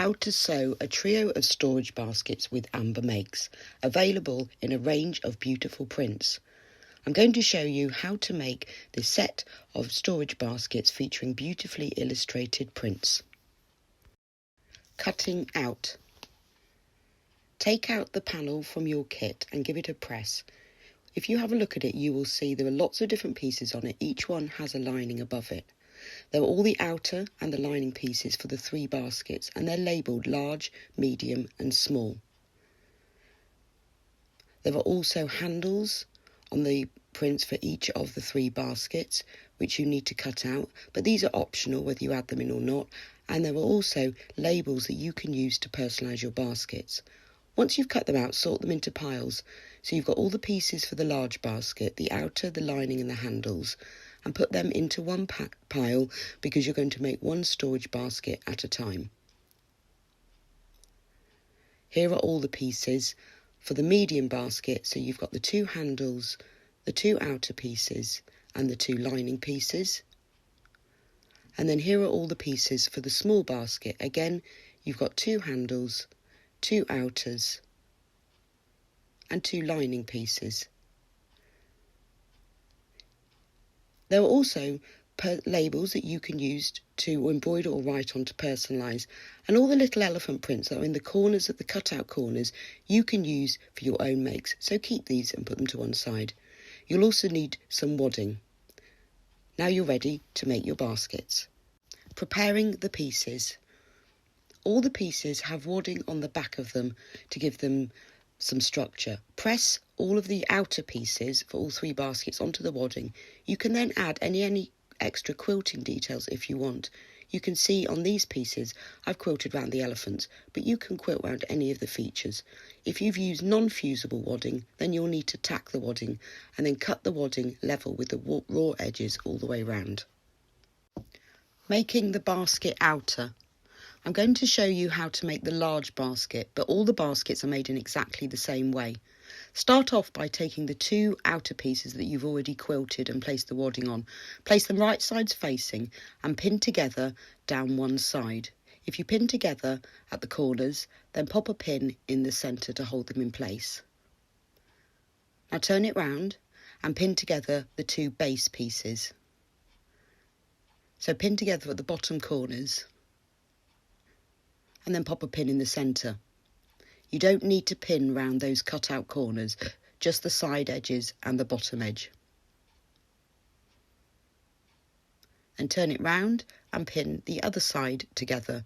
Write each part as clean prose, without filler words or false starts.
how to sew a trio of storage baskets with Amber Makes, available in a range of beautiful prints. I'm going to show you how to make this set of storage baskets featuring beautifully illustrated prints. Cutting out. Take out the panel from your kit and give it a press. If you have a look at it, you will see there are lots of different pieces on it. Each one has a lining above it. There are all the outer and the lining pieces for the 3 baskets, and they're labelled large, medium and small. There are also handles on the prints for each of the 3 baskets, which you need to cut out, but these are optional whether you add them in or not, and there are also labels that you can use to personalise your baskets. Once you've cut them out, sort them into piles. So you've got all the pieces for the large basket, the outer, the lining and the handles, and put them into one pile because you're going to make one storage basket at a time. Here are all the pieces for the medium basket, so you've got the 2 handles, the 2 outer pieces and the 2 lining pieces. And then here are all the pieces for the small basket. Again, you've got 2 handles, 2 outers and 2 lining pieces. There are also labels that you can use to embroider or write on to personalise, and all the little elephant prints that are in the corners of the cutout corners you can use for your own makes, so keep these and put them to one side. You'll also need some wadding. Now you're ready to make your baskets. Preparing the pieces. All the pieces have wadding on the back of them to give them some structure. Press all of the outer pieces for all 3 baskets onto the wadding. You can then add any extra quilting details if you want. You can see on these pieces I've quilted around the elephants, but you can quilt around any of the features. If you've used non-fusible wadding, then you'll need to tack the wadding and then cut the wadding level with the raw edges all the way round. Making the basket outer. I'm going to show you how to make the large basket, but all the baskets are made in exactly the same way. Start off by taking the 2 outer pieces that you've already quilted and placed the wadding on. Place them right sides facing and pin together down one side. If you pin together at the corners, then pop a pin in the centre to hold them in place. Now turn it round and pin together the 2 base pieces. So pin together at the bottom corners and then pop a pin in the centre. You don't need to pin round those cut out corners, just the side edges and the bottom edge. And turn it round and pin the other side together.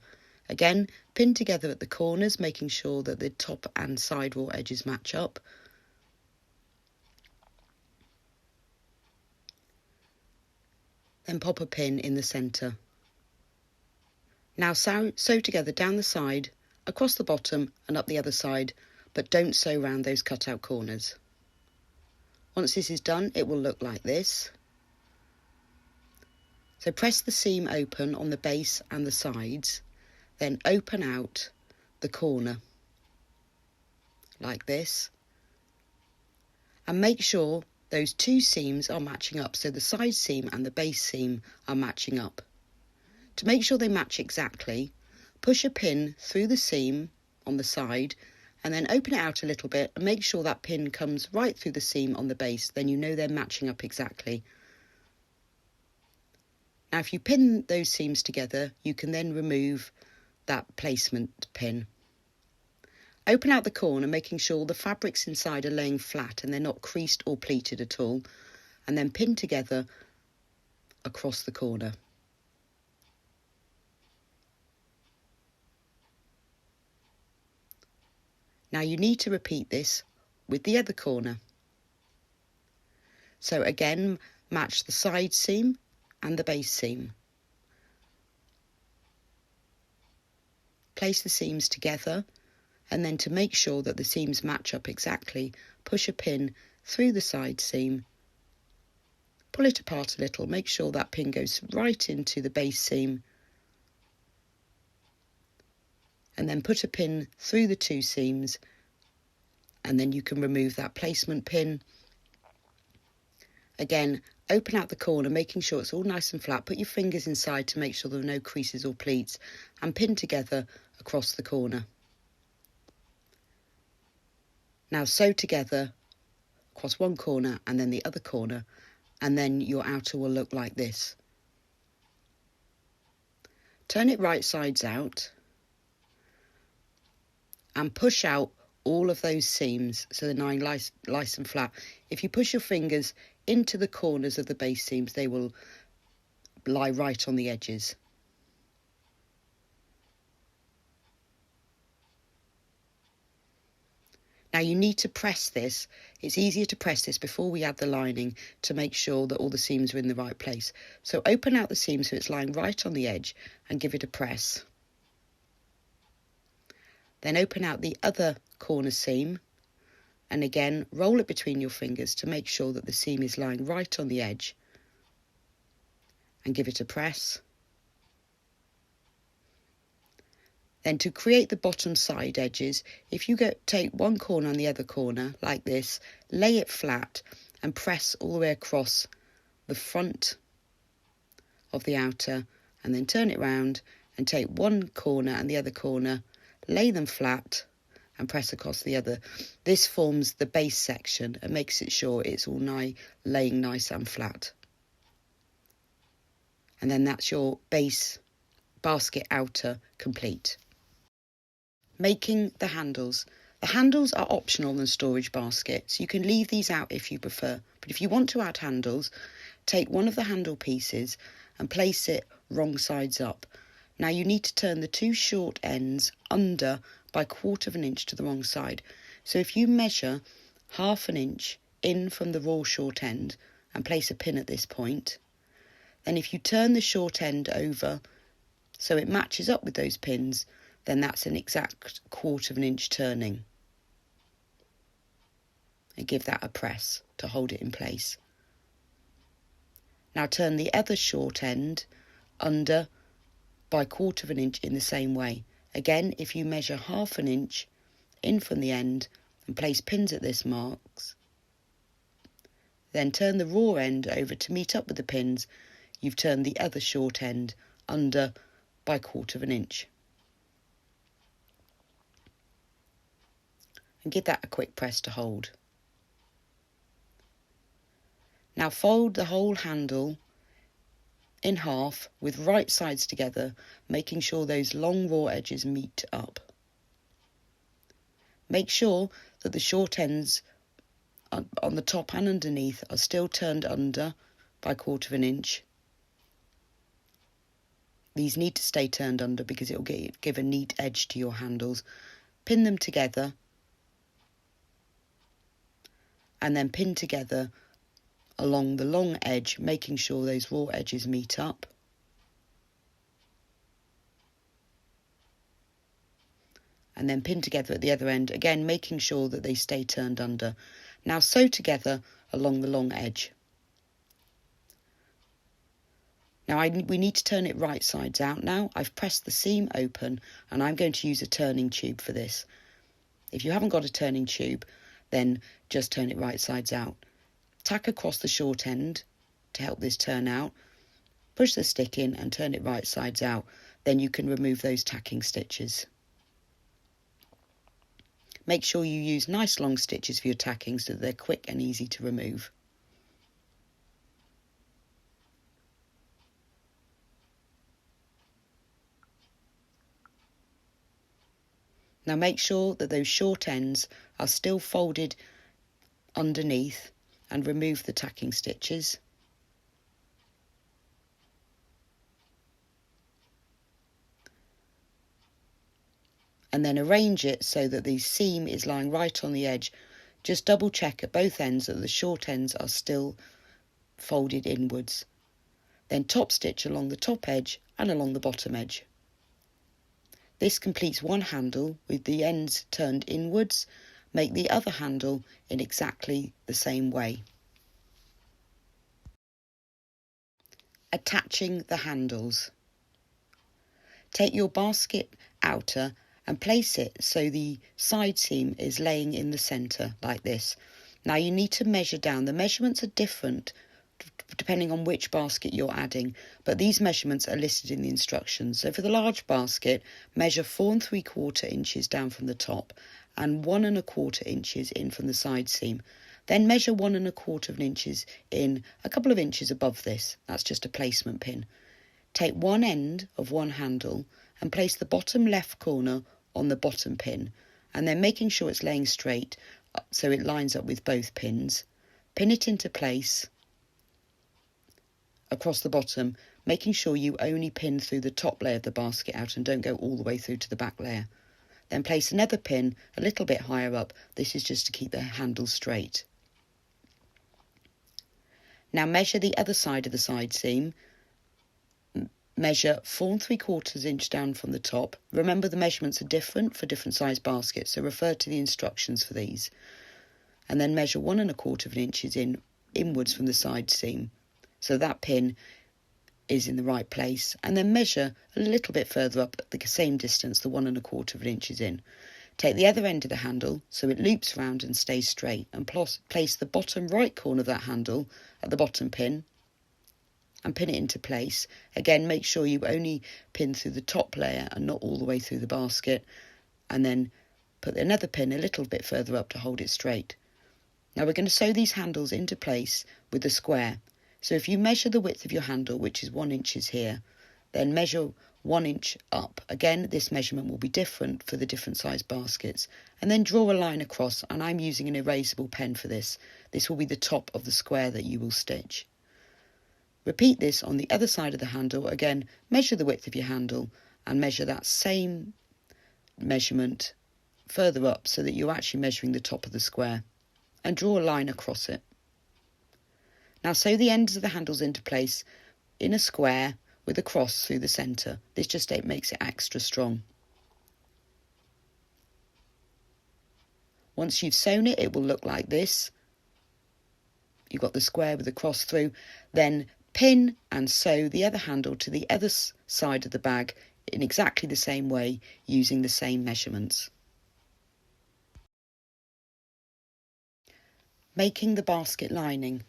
Again, pin together at the corners, making sure that the top and side raw edges match up. Then pop a pin in the centre. Now sew together down the side, across the bottom and up the other side, but don't sew round those cut out corners. Once this is done, it will look like this. So press the seam open on the base and the sides, then open out the corner, like this. And make sure those 2 seams are matching up, so the side seam and the base seam are matching up. To make sure they match exactly, push a pin through the seam on the side and then open it out a little bit and make sure that pin comes right through the seam on the base, then you know they're matching up exactly. Now if you pin those seams together, you can then remove that placement pin. Open out the corner, making sure the fabrics inside are laying flat and they're not creased or pleated at all, and then pin together across the corner. Now you need to repeat this with the other corner. So again, match the side seam and the base seam. Place the seams together, and then to make sure that the seams match up exactly, push a pin through the side seam, pull it apart a little, make sure that pin goes right into the base seam, and then put a pin through the 2 seams, and then you can remove that placement pin. Again, open out the corner, making sure it's all nice and flat. Put your fingers inside to make sure there are no creases or pleats, and pin together across the corner. Now sew together across one corner and then the other corner, and then your outer will look like this. Turn it right sides out and push out all of those seams so they're nice and flat. If you push your fingers into the corners of the base seams, they will lie right on the edges. Now you need to press this. It's easier to press this before we add the lining to make sure that all the seams are in the right place. So open out the seam so it's lying right on the edge and give it a press. Then open out the other corner seam and again roll it between your fingers to make sure that the seam is lying right on the edge and give it a press. Then to create the bottom side edges, if you take one corner and the other corner like this, lay it flat and press all the way across the front of the outer, and then turn it round and take one corner and the other corner, lay them flat and press across the other. This forms the base section and makes it sure it's all laying nice and flat. And then that's your base basket outer complete. Making the handles. The handles are optional in storage baskets. You can leave these out if you prefer, but if you want to add handles, take one of the handle pieces and place it wrong sides up. Now you need to turn the two short ends under by 1/4 of an inch to the wrong side. So if you measure 1/2 inch in from the raw short end and place a pin at this point, then if you turn the short end over so it matches up with those pins, then that's an exact 1/4 of an inch turning. And give that a press to hold it in place. Now turn the other short end under by 1/4 of an inch in the same way. Again, if you measure 1/2 inch in from the end and place pins at this marks, then turn the raw end over to meet up with the pins, you've turned the other short end under by 1/4 of an inch. And give that a quick press to hold. Now fold the whole handle in half with right sides together, making sure those long raw edges meet up. Make sure that the short ends on the top and underneath are still turned under by 1/4 of an inch. These need to stay turned under because it will give a neat edge to your handles. Pin them together and then pin together along the long edge, making sure those raw edges meet up. And then pin together at the other end, again making sure that they stay turned under. Now sew together along the long edge. Now we need to turn it right sides out now. I've pressed the seam open and I'm going to use a turning tube for this. If you haven't got a turning tube, then just turn it right sides out. Tack across the short end to help this turn out. Push the stick in and turn it right sides out. Then you can remove those tacking stitches. Make sure you use nice long stitches for your tacking so that they're quick and easy to remove. Now make sure that those short ends are still folded underneath and remove the tacking stitches. And then arrange it so that the seam is lying right on the edge. Just double check at both ends that the short ends are still folded inwards. Then top stitch along the top edge and along the bottom edge. This completes one handle with the ends turned inwards. Make the other handle in exactly the same way. Attaching the handles. Take your basket outer and place it so the side seam is laying in the centre like this. Now you need to measure down. The measurements are different depending on which basket you're adding, but these measurements are listed in the instructions. So for the large basket, measure 4 3/4 inches down from the top and 1 1/4 inches in from the side seam. Then measure 1 1/4 inches in a couple of inches above this. That's just a placement pin. Take one end of one handle and place the bottom left corner on the bottom pin, and then making sure it's laying straight so it lines up with both pins. Pin it into place across the bottom, making sure you only pin through the top layer of the basket out and don't go all the way through to the back layer. Then place another pin a little bit higher up. This is just to keep the handle straight. Now measure the other side of the side seam. Measure 4 3/4 inch down from the top. Remember, the measurements are different for different size baskets, so refer to the instructions for these. And then measure 1 1/4 inches inwards from the side seam, so that pin is in the right place. And then measure a little bit further up at the same distance, the 1 1/4 inches in. Take the other end of the handle so it loops round and stays straight, and place the bottom right corner of that handle at the bottom pin and pin it into place. Again, make sure you only pin through the top layer and not all the way through the basket, and then put another pin a little bit further up to hold it straight. Now we're going to sew these handles into place with a square. So if you measure the width of your handle, which is 1 inch here, then measure 1 inch up. Again, this measurement will be different for the different size baskets. And then draw a line across, and I'm using an erasable pen for this. This will be the top of the square that you will stitch. Repeat this on the other side of the handle. Again, measure the width of your handle and measure that same measurement further up so that you're actually measuring the top of the square, and draw a line across it. Now sew the ends of the handles into place in a square with a cross through the centre. This just makes it extra strong. Once you've sewn it, it will look like this. You've got the square with the cross through. Then pin and sew the other handle to the other side of the bag in exactly the same way, using the same measurements. Making the basket lining.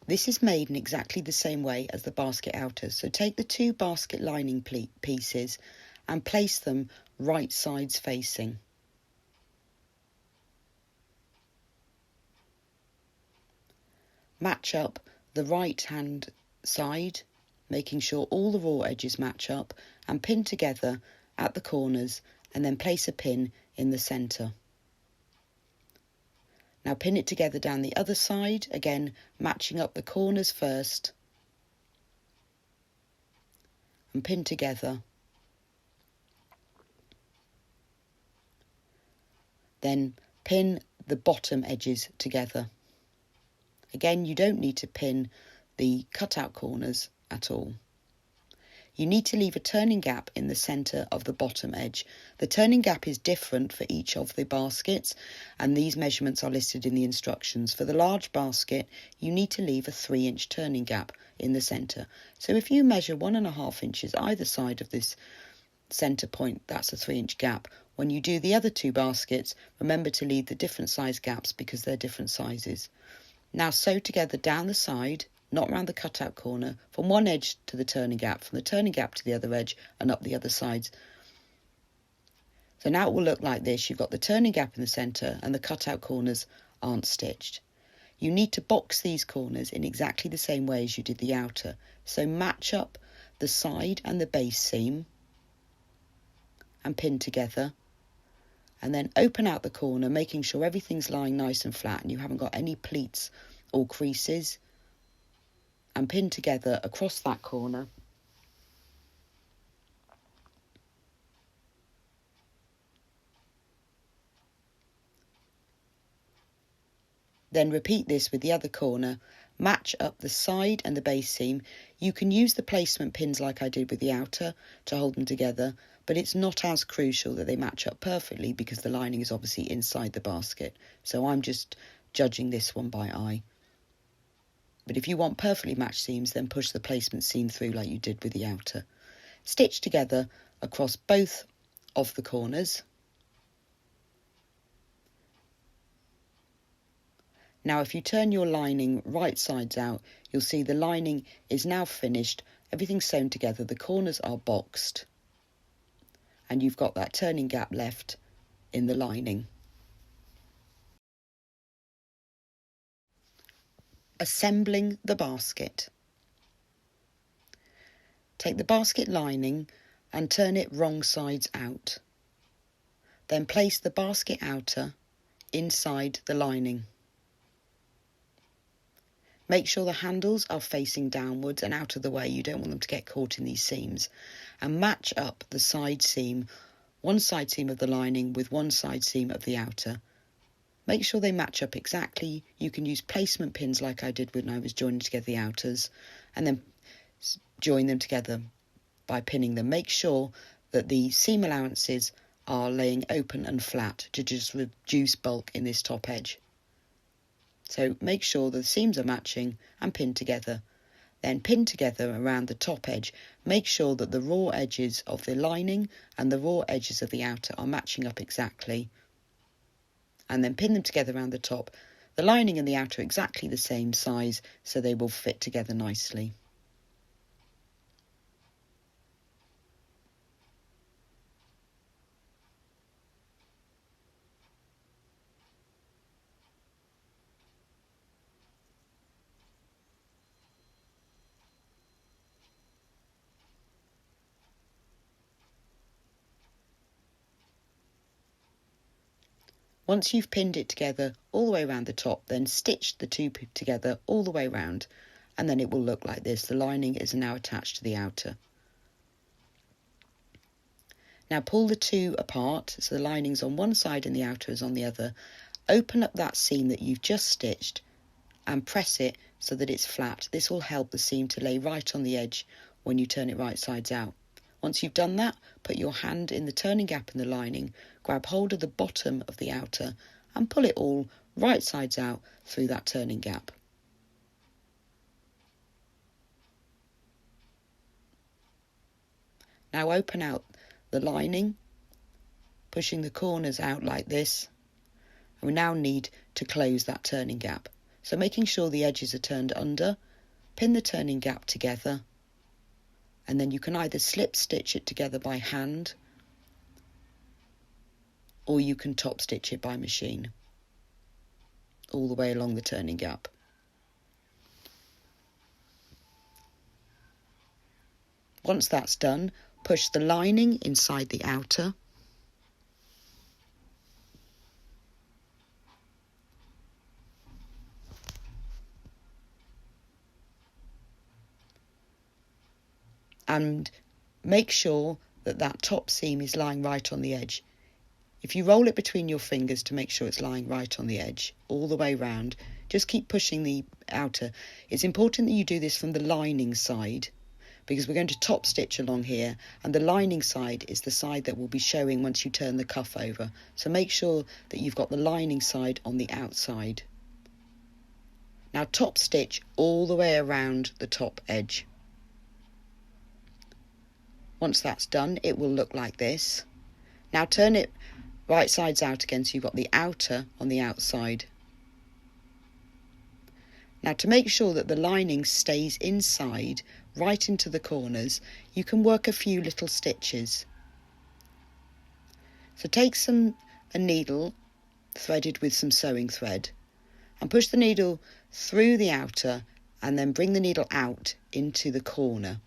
This is made in exactly the same way as the basket outer. So take the 2 basket lining pieces and place them right sides facing. Match up the right hand side, making sure all the raw edges match up, and pin together at the corners, and then place a pin in the centre. Now pin it together down the other side, again matching up the corners first, and pin together. Then pin the bottom edges together. Again, you don't need to pin the cutout corners at all. You need to leave a turning gap in the centre of the bottom edge. The turning gap is different for each of the baskets, and these measurements are listed in the instructions. For the large basket, you need to leave a 3-inch turning gap in the centre. So if you measure 1.5 inches either side of this centre point, that's a 3-inch gap. When you do the other 2 baskets, remember to leave the different size gaps because they're different sizes. Now sew together down the side, not round the cutout corner, from one edge to the turning gap, from the turning gap to the other edge, and up the other sides. So now it will look like this. You've got the turning gap in the centre and the cutout corners aren't stitched. You need to box these corners in exactly the same way as you did the outer. So match up the side and the base seam and pin together, and then open out the corner, making sure everything's lying nice and flat and you haven't got any pleats or creases, and pin together across that corner. Then repeat this with the other corner. Match up the side and the base seam. You can use the placement pins like I did with the outer to hold them together, but it's not as crucial that they match up perfectly because the lining is obviously inside the basket. So I'm just judging this one by eye. But if you want perfectly matched seams, then push the placement seam through like you did with the outer. Stitch together across both of the corners. Now if you turn your lining right sides out, you'll see the lining is now finished, everything's sewn together, the corners are boxed, and you've got that turning gap left in the lining. Assembling the basket. Take the basket lining and turn it wrong sides out. Then place the basket outer inside the lining. Make sure the handles are facing downwards and out of the way, you don't want them to get caught in these seams. And match up the side seam, one side seam of the lining with one side seam of the outer. Make sure they match up exactly. You can use placement pins like I did when I was joining together the outers, and then join them together by pinning them. Make sure that the seam allowances are laying open and flat to just reduce bulk in this top edge. So make sure the seams are matching and pinned together. Then pin together around the top edge. Make sure that the raw edges of the lining and the raw edges of the outer are matching up exactly. And then pin them together around the top. The lining and the outer are exactly the same size, so they will fit together nicely. Once you've pinned it together all the way around the top, then stitch the two together all the way around, and then it will look like this. The lining is now attached to the outer. Now pull the two apart, so the lining's on one side and the outer is on the other. Open up that seam that you've just stitched and press it so that it's flat. This will help the seam to lay right on the edge when you turn it right sides out. Once you've done that, put your hand in the turning gap in the lining, grab hold of the bottom of the outer and pull it all right sides out through that turning gap. Now open out the lining, pushing the corners out like this. And we now need to close that turning gap. So making sure the edges are turned under, pin the turning gap together, and then you can either slip stitch it together by hand or you can top stitch it by machine all the way along the turning gap. Once that's done, push the lining inside the outer. And make sure that that top seam is lying right on the edge. If you roll it between your fingers to make sure it's lying right on the edge, all the way round, just keep pushing the outer. It's important that you do this from the lining side, because we're going to top stitch along here, and the lining side is the side that will be showing once you turn the cuff over. So make sure that you've got the lining side on the outside. Now top stitch all the way around the top edge. Once that's done, it will look like this. Now turn it right sides out again so you've got the outer on the outside. Now to make sure that the lining stays inside, right into the corners, you can work a few little stitches. So take a needle threaded with some sewing thread and push the needle through the outer and then bring the needle out into the corner.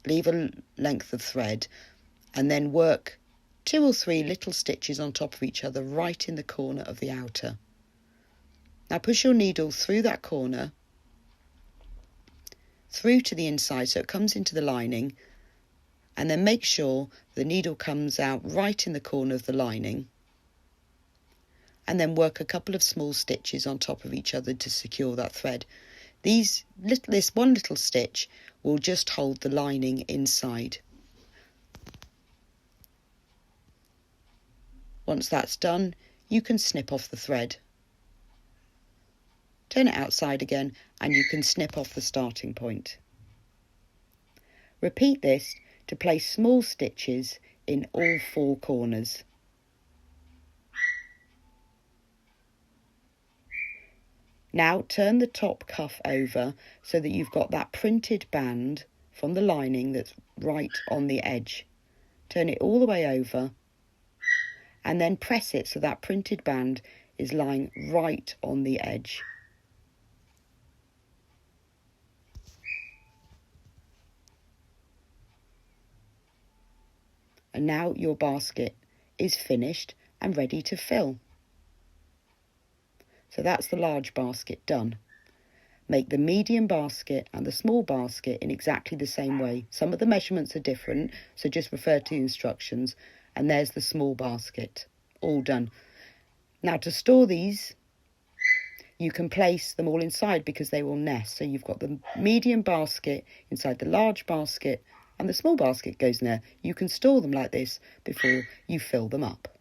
Leave a length of thread and then work 2 or 3 little stitches on top of each other right in the corner of the outer. Now push your needle through that corner, through to the inside so it comes into the lining, and then make sure the needle comes out right in the corner of the lining, and then work a couple of small stitches on top of each other to secure that thread. This one little stitch will just hold the lining inside. Once that's done, you can snip off the thread. Turn it outside again and you can snip off the starting point. Repeat this to place small stitches in all 4 corners. Now turn the top cuff over so that you've got that printed band from the lining that's right on the edge. Turn it all the way over and then press it so that printed band is lying right on the edge. And now your basket is finished and ready to fill. So that's the large basket done. Make the medium basket and the small basket in exactly the same way. Some of the measurements are different, so just refer to the instructions. And there's the small basket, all done. Now to store these, you can place them all inside because they will nest. So you've got the medium basket inside the large basket and the small basket goes in there. You can store them like this before you fill them up.